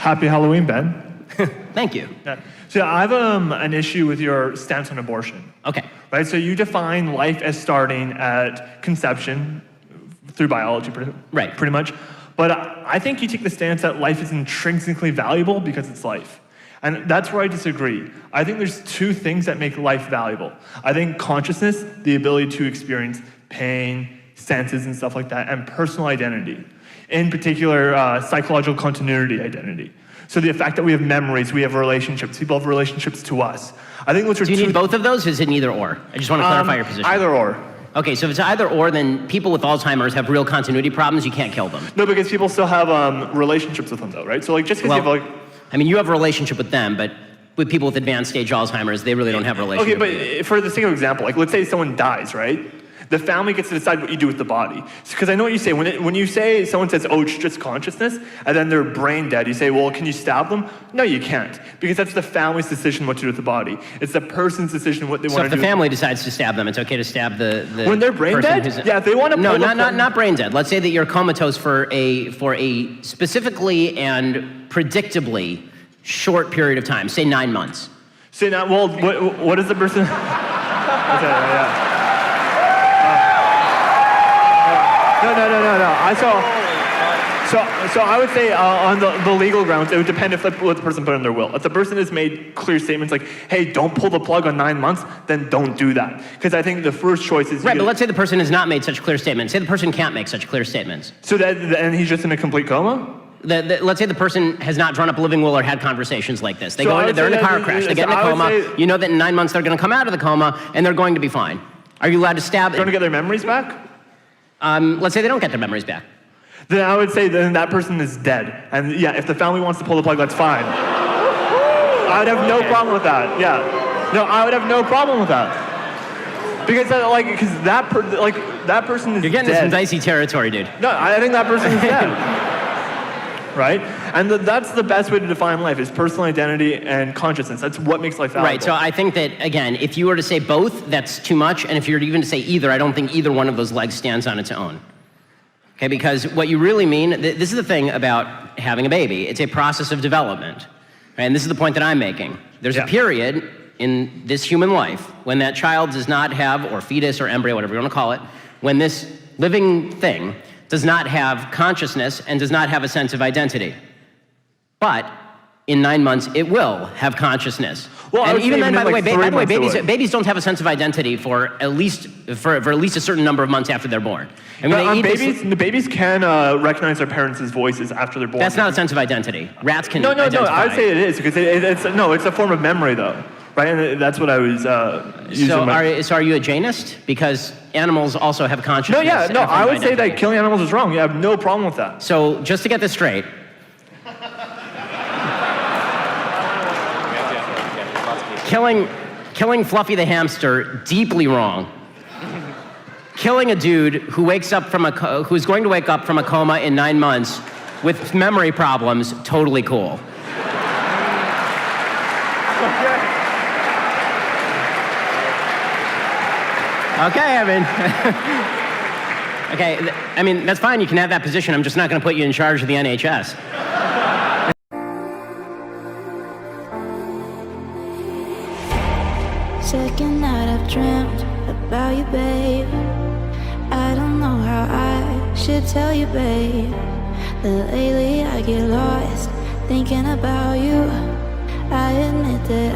Happy Halloween, Ben. Thank you. Yeah. So I have an issue with your stance on abortion. Okay. Right. So you define life as starting at conception through biology, pretty much. But I think you take the stance that life is intrinsically valuable because it's life. And that's where I disagree. I think there's two things that make life valuable. I think consciousness, the ability to experience pain, senses, and stuff like that, and personal identity. In particular, psychological continuity identity. So the fact that we have memories, we have relationships, people have relationships to us. I think those are Do you need both of those, or is it an either or? I just want to clarify your position. Either or. Okay, so if it's either or, then people with Alzheimer's have real continuity problems, you can't kill them. No, because people still have relationships with them though, right? So like just because you have I mean, you have a relationship with them, but with people with advanced stage Alzheimer's, they really don't have a relationship. Okay, but for the sake of example, like let's say someone dies, right? The family gets to decide what you do with the body. Because I know what you say. When you say, someone says, oh, it's just consciousness, and then they're brain dead, you say, well, can you stab them? No, you can't. Because that's the family's decision what to do with the body. It's the person's decision what they want to do. So if the family decides to stab them, it's okay to stab the when they're brain dead? Yeah, if they want to No, not brain dead. Let's say that you're comatose for a specifically and predictably short period of time, say 9 months. Say now, well, what is the person? Yeah. No. So I would say on the legal grounds, it would depend if what the person put in their will. If the person has made clear statements like, hey, don't pull the plug on 9 months, then don't do that. Because I think the first choice is... Right, but let's say the person has not made such clear statements. Say the person can't make such clear statements. So and he's just in a complete coma? Let's say the person has not drawn up a living will or had conversations like this. They're in a car crash, they get in a coma, you know that in 9 months they're going to come out of the coma and they're going to be fine. Are you allowed to stab them? Going to get their memories back? Let's say they don't get their memories back. Then I would say then that person is dead. And yeah, if the family wants to pull the plug, that's fine. I would have no problem with that. Yeah. No, I would have no problem with that. Because that person is dead. You're getting into some dicey territory, dude. No, I think that person is dead. Right? And that's the best way to define life, is personal identity and consciousness. That's what makes life valuable. Right, so I think that, again, if you were to say both, that's too much, and if you were even to say either, I don't think either one of those legs stands on its own. Okay, because what you really mean, this is the thing about having a baby, it's a process of development. Right? And this is the point that I'm making. There's a period in this human life when that child does not have, or fetus or embryo, whatever you want to call it, when this living thing does not have consciousness and does not have a sense of identity. But in 9 months, it will have consciousness. Well, and even then, by the way, babies don't have a sense of identity for at least a certain number of months after they're born. And when babies can recognize their parents' voices after they're born. That's not a sense of identity. Rats can identify. No, I would say it is, because it's a form of memory, though. Right, and that's what I was using. So are you a Jainist? Because animals also have consciousness. I would say that killing animals is wrong. You have no problem with that. So just to get this straight, killing Fluffy the hamster, deeply wrong. Killing a dude who who's going to wake up from a coma in 9 months with memory problems, totally cool. Okay, I mean, that's fine, you can have that position, I'm just not going to put you in charge of the NHS. Second night I've dreamt about you, babe. I don't know how I should tell you, babe, that lately I get lost thinking about you. I admit that